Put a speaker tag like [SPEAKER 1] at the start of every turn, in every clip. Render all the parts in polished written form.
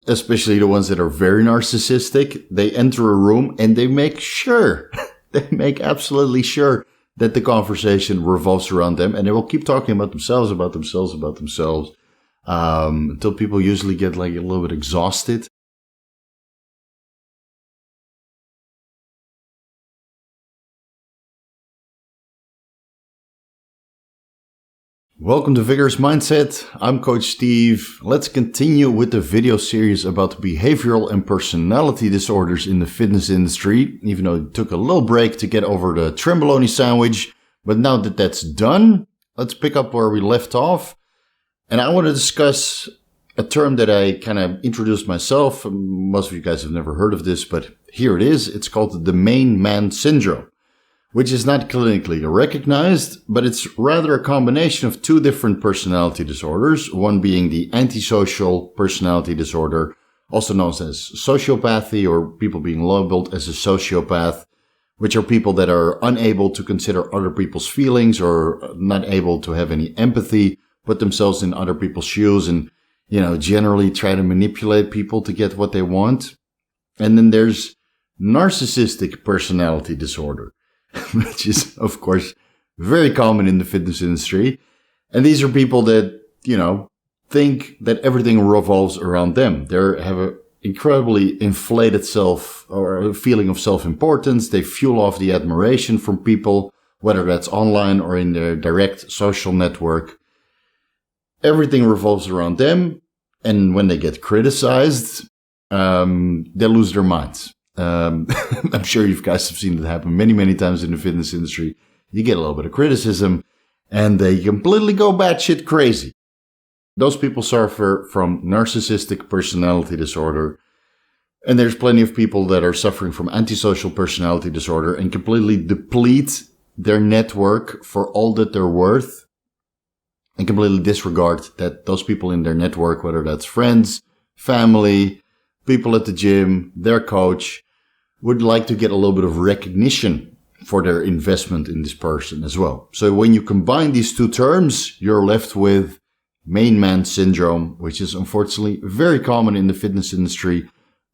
[SPEAKER 1] especially the ones that are very narcissistic, they enter a room and they make sure, they make absolutely sure that the conversation revolves around them, and they will keep talking about themselves, until people usually get like a little bit exhausted. Welcome to Vigorous Mindset. I'm Coach Steve. Let's continue with the video series about behavioral and personality disorders in the fitness industry, even though it took a little break to get over the Tremboloni sandwich. But now that that's done, let's pick up where we left off. And I want to discuss a term that I kind of introduced myself. Most of you guys have never heard of this, but here it is. It's called the main man syndrome, which is not clinically recognized, but it's rather a combination of two different personality disorders, one being the antisocial personality disorder, also known as sociopathy, or people being labeled as a sociopath, which are people that are unable to consider other people's feelings or not able to have any empathy, put themselves in other people's shoes, and, generally try to manipulate people to get what they want. And then there's narcissistic personality disorder, which is, of course, very common in the fitness industry. And these are people that, think that everything revolves around them. They have an incredibly inflated a feeling of self-importance. They fuel off the admiration from people, whether that's online or in their direct social network. Everything revolves around them. And when they get criticized, they lose their minds. I'm sure you guys have seen it happen many, many times in the fitness industry. You get a little bit of criticism and they completely go batshit crazy. Those people suffer from narcissistic personality disorder. And there's plenty of people that are suffering from antisocial personality disorder and completely deplete their network for all that they're worth and completely disregard that those people in their network, whether that's friends, family, people at the gym, their coach, would like to get a little bit of recognition for their investment in this person as well. So when you combine these two terms, you're left with main man syndrome, which is unfortunately very common in the fitness industry.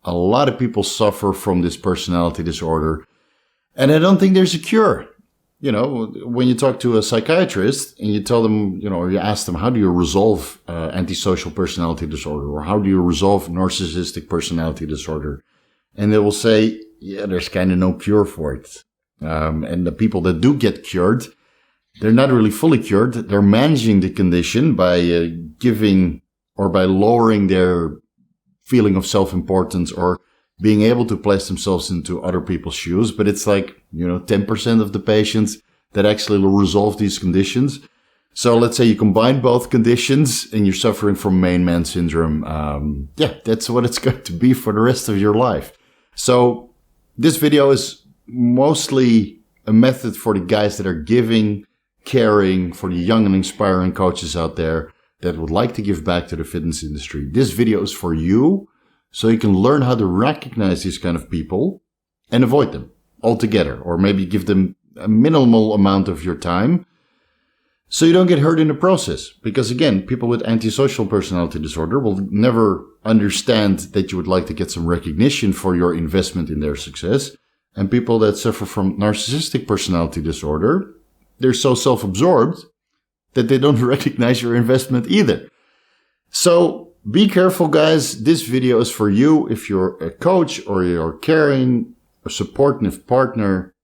[SPEAKER 1] A lot of people suffer from this personality disorder, and I don't think there's a cure. When you talk to a psychiatrist and you tell them, or you ask them, how do you resolve antisocial personality disorder, or how do you resolve narcissistic personality disorder? And they will say, yeah, there's kind of no cure for it. And the people that do get cured, they're not really fully cured. They're managing the condition by giving or by lowering their feeling of self-importance or being able to place themselves into other people's shoes. But it's like, 10% of the patients that actually resolve these conditions. So let's say you combine both conditions and you're suffering from main man syndrome. That's what it's going to be for the rest of your life. So this video is mostly a method for the guys that are giving, caring, for the young and inspiring coaches out there that would like to give back to the fitness industry. This video is for you, so you can learn how to recognize these kind of people and avoid them altogether, or maybe give them a minimal amount of your time so you don't get hurt in the process. Because again, people with antisocial personality disorder will never understand that you would like to get some recognition for your investment in their success. And people that suffer from narcissistic personality disorder, they're so self-absorbed that they don't recognize your investment either. So be careful, guys. This video is for you if you're a coach or you're caring, a supportive partner.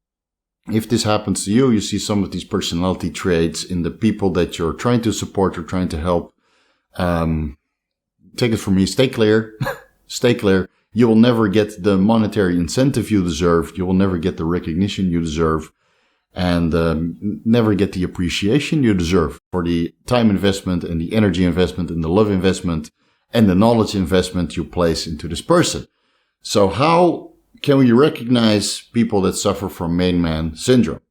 [SPEAKER 1] If this happens to you, you see some of these personality traits in the people that you're trying to support or trying to help. Take it from me. Stay clear. Stay clear. You will never get the monetary incentive you deserve. You will never get the recognition you deserve. And never get the appreciation you deserve for the time investment and the energy investment and the love investment and the knowledge investment you place into this person. So how can we recognize people that suffer from main man syndrome?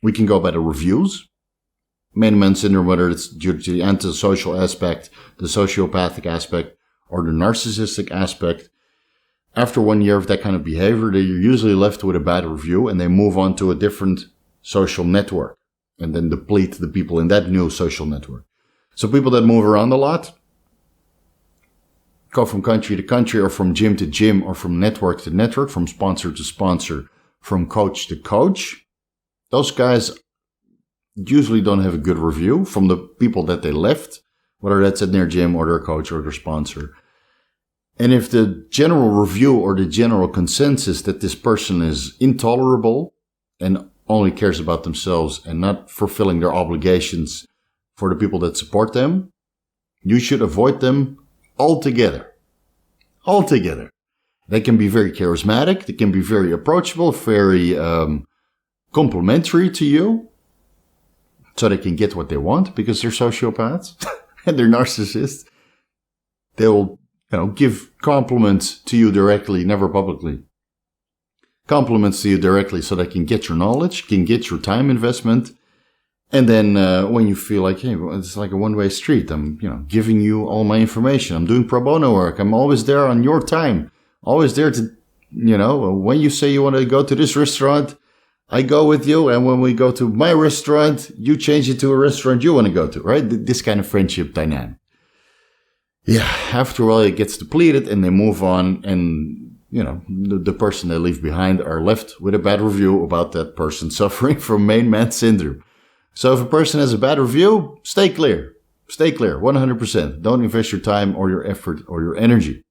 [SPEAKER 1] We can go by the reviews. Main man syndrome, whether it's due to the antisocial aspect, the sociopathic aspect, or the narcissistic aspect. After 1 year of that kind of behavior, they're usually left with a bad review and they move on to a different social network and then deplete the people in that new social network. So people that move around a lot, go from country to country or from gym to gym or from network to network, from sponsor to sponsor, from coach to coach. Those guys usually don't have a good review from the people that they left, whether that's at their gym or their coach or their sponsor. And if the general review or the general consensus that this person is intolerable and only cares about themselves and not fulfilling their obligations for the people that support them, you should avoid them altogether. Altogether. They can be very charismatic. They can be very approachable, very complimentary to you, so they can get what they want because they're sociopaths and they're narcissists. They will, give compliments to you directly, never publicly. Compliments to you directly so they can get your knowledge, can get your time investment. And then when you feel like, hey, it's like a one-way street. I'm, giving you all my information. I'm doing pro bono work. I'm always there on your time. Always there to, when you say you want to go to this restaurant, I go with you. And when we go to my restaurant, you change it to a restaurant you want to go to, right? This kind of friendship dynamic. Yeah, after a while it gets depleted and they move on, and the person they leave behind are left with a bad review about that person suffering from main man syndrome. So if a person has a bad review, stay clear. Stay clear, 100%. Don't invest your time or your effort or your energy.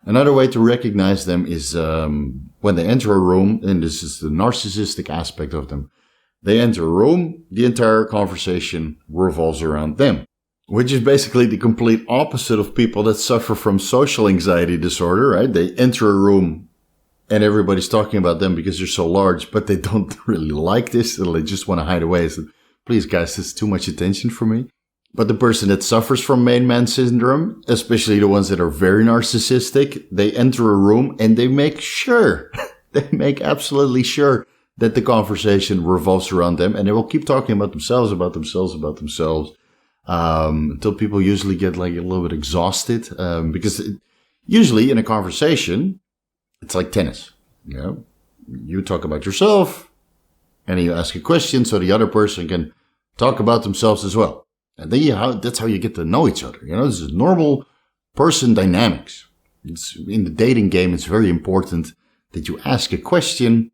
[SPEAKER 1] Another way to recognize them is when they enter a room, and this is the narcissistic aspect of them. They enter a room, the entire conversation revolves around them, which is basically the complete opposite of people that suffer from social anxiety disorder, right? They enter a room and everybody's talking about them because they're so large, but they don't really like this. They just want to hide away. So, please, guys, this is too much attention for me. But the person that suffers from main man syndrome, especially the ones that are very narcissistic, they enter a room and they make sure, they make absolutely sure that the conversation revolves around them, and they will keep talking about themselves, until people usually get like a little bit exhausted, because usually in a conversation, it's like tennis. You talk about yourself and you ask a question so the other person can talk about themselves as well. And then that's how you get to know each other. This is normal person dynamics. It's in the dating game. It's very important that you ask a question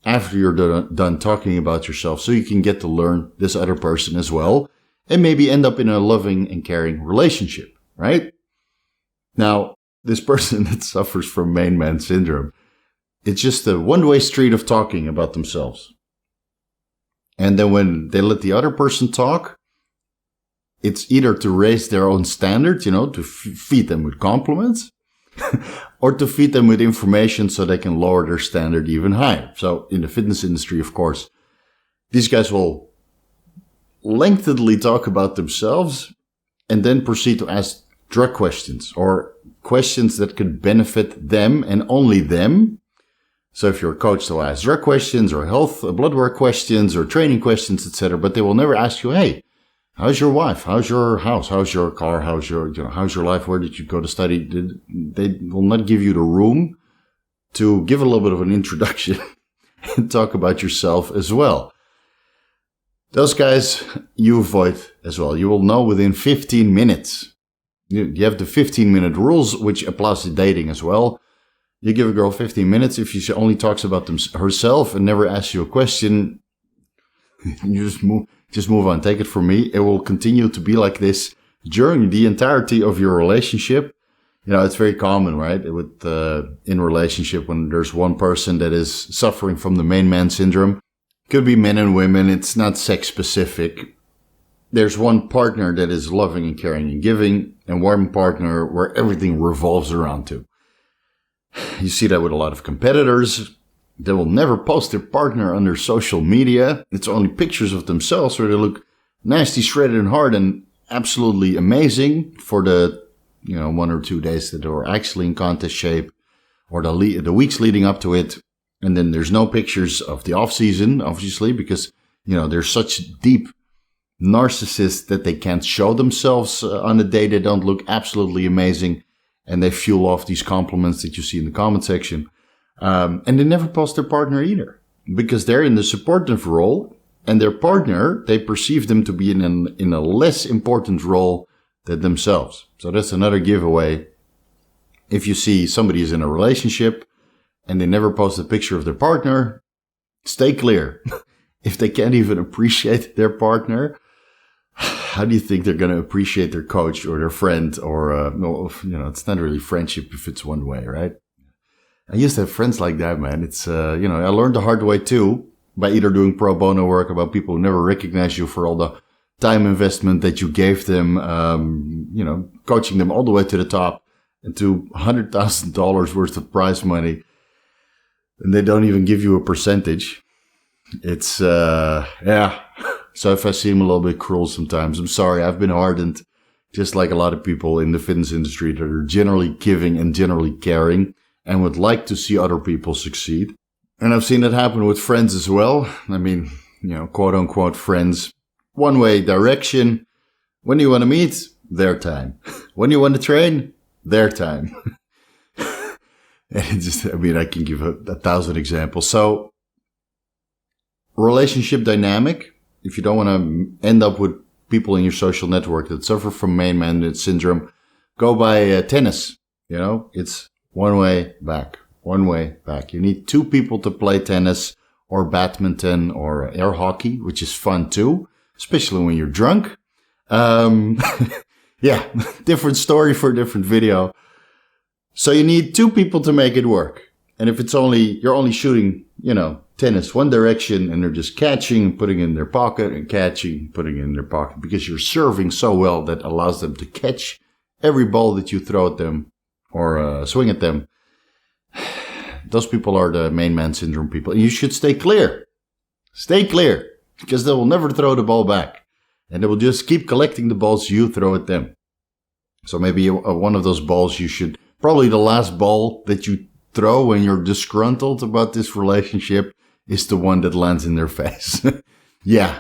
[SPEAKER 1] after you're done talking about yourself, so you can get to learn this other person as well, and maybe end up in a loving and caring relationship, right? Now, this person that suffers from main man syndrome, it's just a one-way street of talking about themselves. And then when they let the other person talk, it's either to raise their own standards, to feed them with compliments, or to feed them with information so they can lower their standard even higher. So in the fitness industry, of course, these guys will lengthily talk about themselves and then proceed to ask drug questions or questions that could benefit them and only them. So if you're a coach, they'll ask drug questions or health, blood work questions or training questions, etc. But they will never ask you, hey, how's your wife? How's your house? How's your car? How's your life? Where did you go to study? They will not give you the room to give a little bit of an introduction and talk about yourself as well. Those guys you avoid as well. You will know within 15 minutes. You have the 15-minute rules, which applies to dating as well. You give a girl 15 minutes. If she only talks about herself and never asks you a question, you just move on. Take it from me. It will continue to be like this during the entirety of your relationship. It's very common, right? In relationship, when there's one person that is suffering from the main man syndrome, could be men and women. It's not sex specific. There's one partner that is loving and caring and giving, and one partner where everything revolves around to. You see that with a lot of competitors. They will never post their partner on their social media. It's only pictures of themselves where they look nasty, shredded, and hard, and absolutely amazing for the 1 or 2 days that they were actually in contest shape, or the weeks leading up to it. And then there's no pictures of the off season, obviously, because they're such deep narcissists that they can't show themselves on a day they don't look absolutely amazing, and they fuel off these compliments that you see in the comment section. And they never post their partner either, because they're in the supportive role, and their partner, they perceive them to be in a less important role than themselves. So that's another giveaway if you see somebody is in a relationship and they never post a picture of their partner, stay clear. If they can't even appreciate their partner, how do you think they're going to appreciate their coach or their friend? Or, no, it's not really friendship if it's one way, right? I used to have friends like that, man. It's, I learned the hard way too, by either doing pro bono work about people who never recognize you for all the time investment that you gave them, coaching them all the way to the top and to $100,000 worth of prize money. And they don't even give you a percentage. It's, So if I seem a little bit cruel sometimes, I'm sorry. I've been hardened, just like a lot of people in the fitness industry that are generally giving and generally caring and would like to see other people succeed. And I've seen it happen with friends as well. I mean, quote unquote friends. One way direction. When you want to meet, their time. When you want to train, their time. And I can give a 1,000 examples. So, relationship dynamic. If you don't want to end up with people in your social network that suffer from main man syndrome, go buy tennis. It's one way back. One way back. You need 2 people to play tennis or badminton or air hockey, which is fun too, especially when you're drunk. Different story for a different video. So you need 2 people to make it work. And if you're only shooting, tennis one direction and they're just catching and putting in their pocket and catching, putting in their pocket because you're serving so well that allows them to catch every ball that you throw at them or swing at them. Those people are the main man syndrome people. And you should stay clear. Stay clear because they will never throw the ball back and they will just keep collecting the balls you throw at them. So maybe one of those balls probably the last ball that you throw when you're disgruntled about this relationship is the one that lands in their face. Yeah.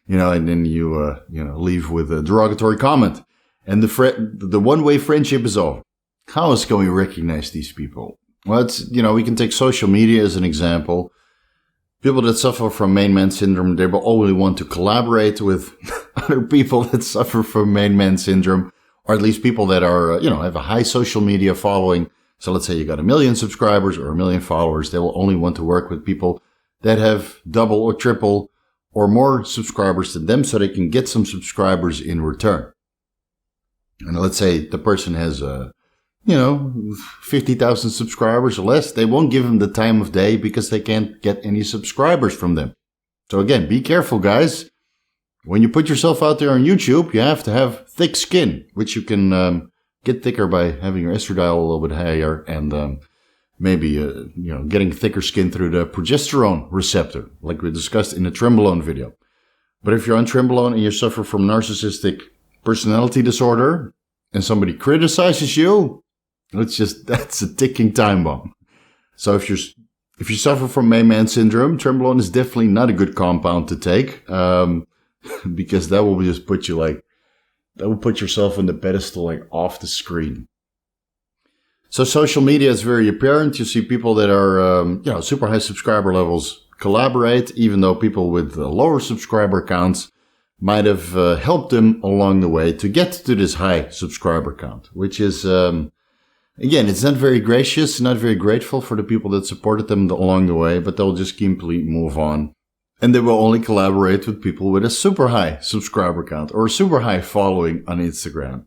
[SPEAKER 1] And then you leave with a derogatory comment. And the one-way friendship is over. How else can we recognize these people? Well, we can take social media as an example. People that suffer from main man syndrome, they will always want to collaborate with other people that suffer from main man syndrome, or at least people that are, have a high social media following. So let's say you got 1 million subscribers or 1 million followers. They will only want to work with people that have double or triple or more subscribers than them so they can get some subscribers in return. And let's say the person has, 50,000 subscribers or less. They won't give them the time of day because they can't get any subscribers from them. So again, be careful, guys. When you put yourself out there on YouTube, you have to have thick skin, which you can get thicker by having your estradiol a little bit higher and maybe getting thicker skin through the progesterone receptor, like we discussed in the Trenbolone video. But if you're on Trenbolone and you suffer from narcissistic personality disorder and somebody criticizes you, that's a ticking time bomb. So if you suffer from main man syndrome, Trenbolone is definitely not a good compound to take, because that will just put you that will put yourself on the pedestal, off the screen. So social media is very apparent. You see people that are, super high subscriber levels collaborate, even though people with lower subscriber counts might have helped them along the way to get to this high subscriber count, which is, again, it's not very gracious, not very grateful for the people that supported them along the way, but they'll just completely move on. And they will only collaborate with people with a super high subscriber count or a super high following on Instagram.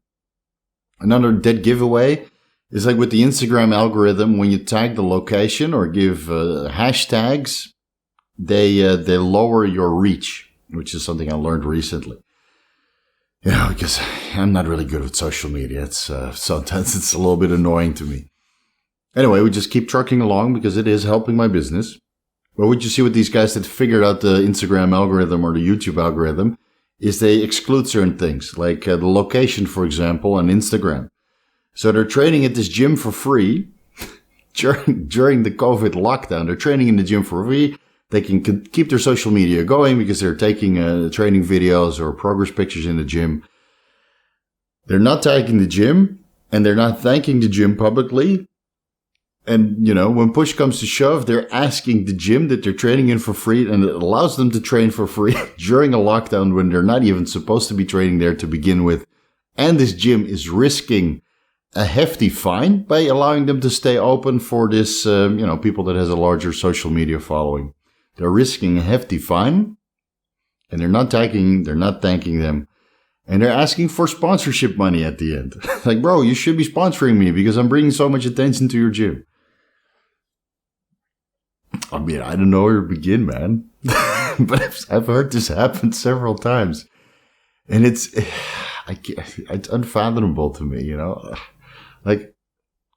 [SPEAKER 1] Another dead giveaway is with the Instagram algorithm, when you tag the location or give hashtags, they lower your reach, which is something I learned recently. Because I'm not really good with social media. It's sometimes it's a little bit annoying to me. Anyway, we just keep trucking along because it is helping my business. But what you see with these guys that figured out the Instagram algorithm or the YouTube algorithm is they exclude certain things, like the location, for example, on Instagram. So they're training at this gym for free during the COVID lockdown. They're training in the gym for free. They can keep their social media going because they're taking training videos or progress pictures in the gym. They're not tagging the gym and they're not thanking the gym publicly. And, when push comes to shove, they're asking the gym that they're training in for free, and it allows them to train for free during a lockdown when they're not even supposed to be training there to begin with. And this gym is risking a hefty fine by allowing them to stay open for this, people that has a larger social media following. They're risking a hefty fine, and they're not thanking them, and they're asking for sponsorship money at the end. Like, bro, you should be sponsoring me because I'm bringing so much attention to your gym. I mean, I don't know where to begin, man. But I've heard this happen several times, and it's unfathomable to me, Like,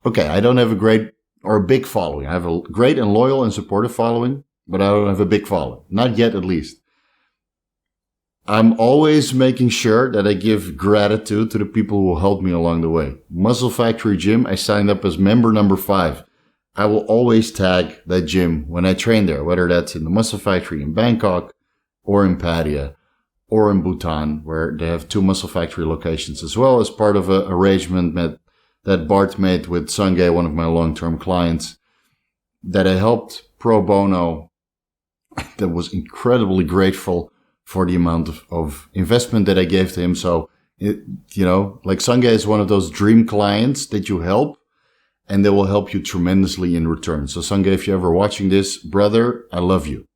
[SPEAKER 1] okay, I don't have a great or a big following. I have a great and loyal and supportive following, but I don't have a big following. Not yet, at least. I'm always making sure that I give gratitude to the people who helped me along the way. Muscle Factory Gym, I signed up as member number 5. I will always tag that gym when I train there, whether that's in the Muscle Factory in Bangkok or in Pattaya or in Bhutan, where they have 2 Muscle Factory locations, as well as part of an arrangement that Bart made with Sange, one of my long-term clients, that I helped pro bono, that was incredibly grateful for the amount of investment that I gave to him. So, like Sange is one of those dream clients that you help, and they will help you tremendously in return. So Sange, if you're ever watching this, brother, I love you.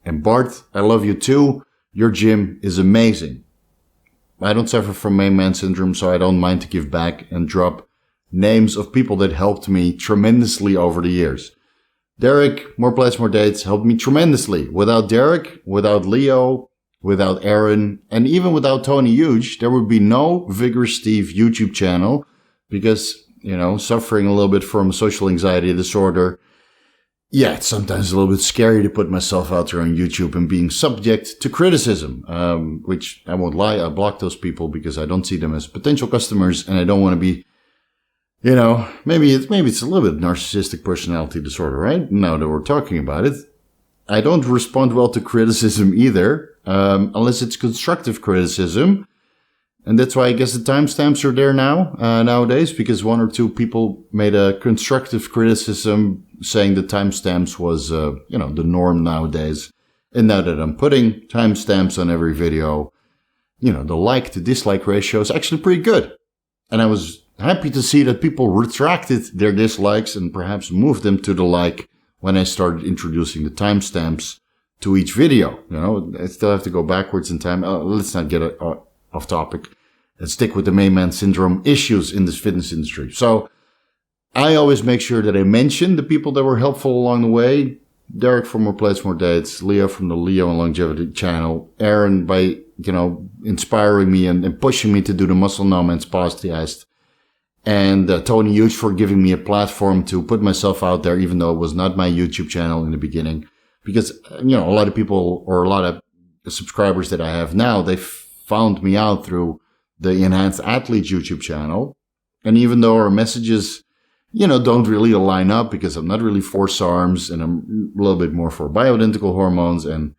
[SPEAKER 1] And Bart, I love you too. Your gym is amazing. I don't suffer from main man syndrome, so I don't mind to give back and drop names of people that helped me tremendously over the years. Derek, More Plans, More Dates, helped me tremendously. Without Derek, without Leo, without Aaron, and even without Tony Huge, there would be no VigorousSteve YouTube channel, because, suffering a little bit from social anxiety disorder, it's sometimes a little bit scary to put myself out there on YouTube and being subject to criticism, which I won't lie, I block those people because I don't see them as potential customers, and I don't want to be, maybe it's a little bit narcissistic personality disorder, right? Now that we're talking about it. I don't respond well to criticism either, unless it's constructive criticism. And that's why I guess the timestamps are there nowadays, because 1 or 2 people made a constructive criticism saying the timestamps was, the norm nowadays. And now that I'm putting timestamps on every video, the like to dislike ratio is actually pretty good. And I was happy to see that people retracted their dislikes and perhaps moved them to the like when I started introducing the timestamps to each video. I still have to go backwards in time. Let's not get off topic. Let's stick with the main man syndrome issues in this fitness industry. So I always make sure that I mention the people that were helpful along the way. Derek from More Plans, More Dates, Leo from the Leo and Longevity channel, Aaron by, inspiring me and pushing me to do the Muscle Nomads podcast, and Tony Huge for giving me a platform to put myself out there, even though it was not my YouTube channel in the beginning. Because, a lot of people, or a lot of subscribers that I have now, they found me out through the Enhanced Athletes YouTube channel. And even though our messages, don't really align up, because I'm not really for SARMs, and I'm a little bit more for bioidentical hormones and,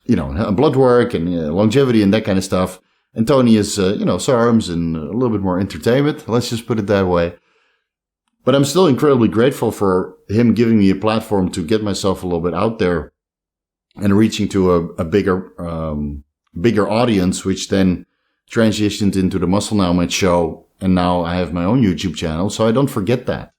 [SPEAKER 1] blood work and longevity and that kind of stuff. And Tony is, SARMs and a little bit more entertainment. Let's just put it that way. But I'm still incredibly grateful for him giving me a platform to get myself a little bit out there and reaching to a bigger audience, which then transitioned into the Muscle Nomad show. And now I have my own YouTube channel. So I don't forget that.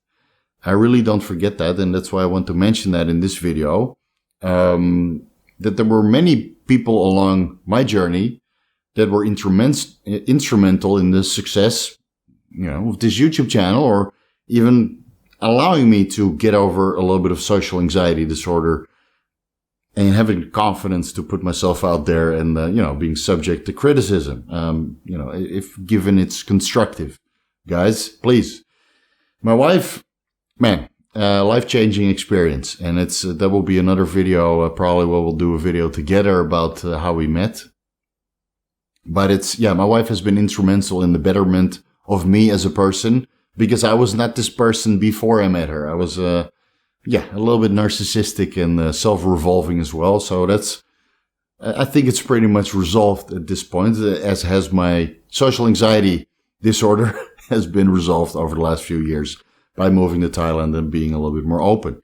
[SPEAKER 1] I really don't forget that. And that's why I want to mention that in this video, that there were many people along my journey that were instrumental in the success, of this YouTube channel, or even allowing me to get over a little bit of social anxiety disorder and having confidence to put myself out there and, being subject to criticism, if given it's constructive. Guys, please. My wife, man, life-changing experience. And that will be another video, probably we'll do a video together about how we met. But my wife has been instrumental in the betterment of me as a person, because I was not this person before I met her. I was, a little bit narcissistic and self-revolving as well. So I think it's pretty much resolved at this point, as has my social anxiety disorder has been resolved over the last few years by moving to Thailand and being a little bit more open.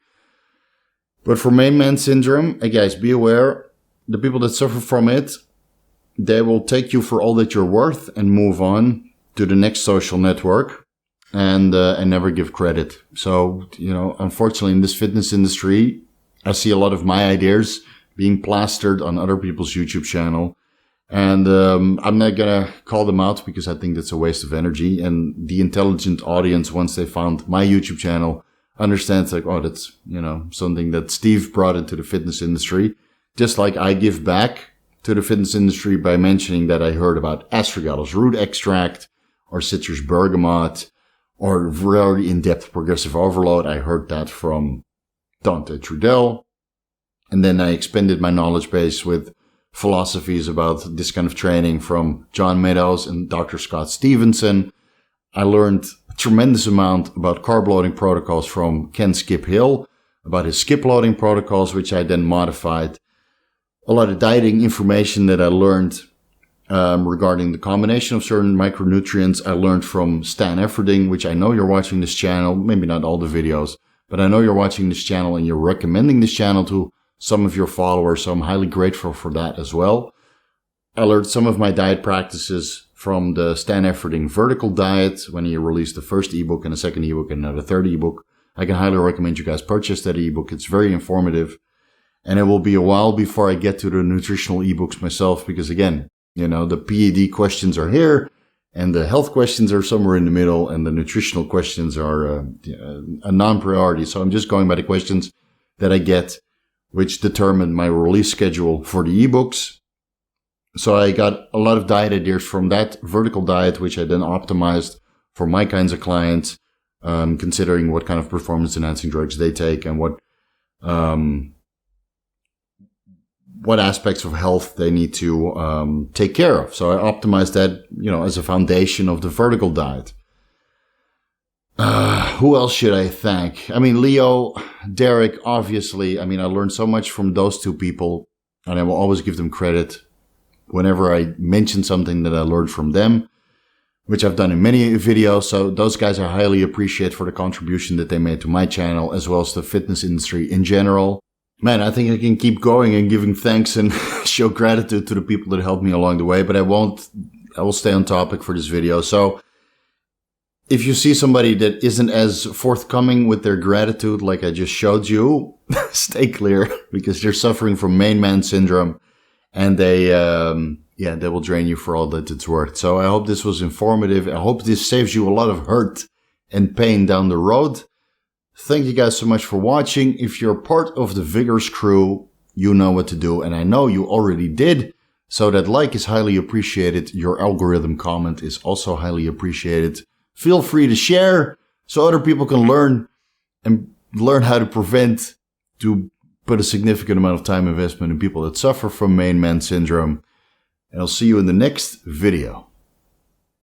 [SPEAKER 1] But for main man syndrome, guys, be aware, the people that suffer from it, they will take you for all that you're worth and move on. to the next social network and never give credit. So, unfortunately in this fitness industry, I see a lot of my ideas being plastered on other people's YouTube channel. And I'm not going to call them out because I think that's a waste of energy. And the intelligent audience, once they found my YouTube channel, understands like, oh, that's, something that Steve brought into the fitness industry. Just like I give back to the fitness industry by mentioning that I heard about astragalus root extract or citrus bergamot or very in-depth progressive overload. I heard that from Dante Trudel. And then I expanded my knowledge base with philosophies about this kind of training from John Meadows and Dr. Scott Stevenson. I learned a tremendous amount about carb loading protocols from Ken Skip Hill, about his skip loading protocols, which I then modified. A lot of dieting information that I learned regarding the combination of certain micronutrients. I learned from Stan Efferding, which I know you're watching this channel, maybe not all the videos, but I know you're watching this channel and you're recommending this channel to some of your followers, so I'm highly grateful for that as well. I learned some of my diet practices from the Stan Efferding Vertical Diet when he released the first ebook and a second ebook and a third ebook. I can highly recommend you guys purchase that ebook. It's very informative. And it will be a while before I get to the nutritional ebooks myself because, again, the PED questions are here and the health questions are somewhere in the middle and the nutritional questions are a non-priority. So I'm just going by the questions that I get, which determined my release schedule for the ebooks. So I got a lot of diet ideas from that vertical diet, which I then optimized for my kinds of clients, considering what kind of performance enhancing drugs they take and what aspects of health they need to take care of. So I optimized that, as a foundation of the vertical diet. Who else should I thank? I mean, Leo, Derek, obviously. I mean, I learned so much from those two people, and I will always give them credit whenever I mention something that I learned from them, which I've done in many videos. So those guys I highly appreciate for the contribution that they made to my channel, as well as the fitness industry in general. Man, I think I can keep going and giving thanks and show gratitude to the people that helped me along the way, but I will stay on topic for this video. So if you see somebody that isn't as forthcoming with their gratitude like I just showed you, stay clear because they're suffering from main man syndrome and they will drain you for all that it's worth. So I hope this was informative. I hope this saves you a lot of hurt and pain down the road. Thank you guys so much for watching. If you're part of the Vigorous crew, you know what to do. And I know you already did. So that like is highly appreciated. Your algorithm comment is also highly appreciated. Feel free to share so other people can learn how to prevent, to put a significant amount of time investment in people that suffer from main man syndrome. And I'll see you in the next video.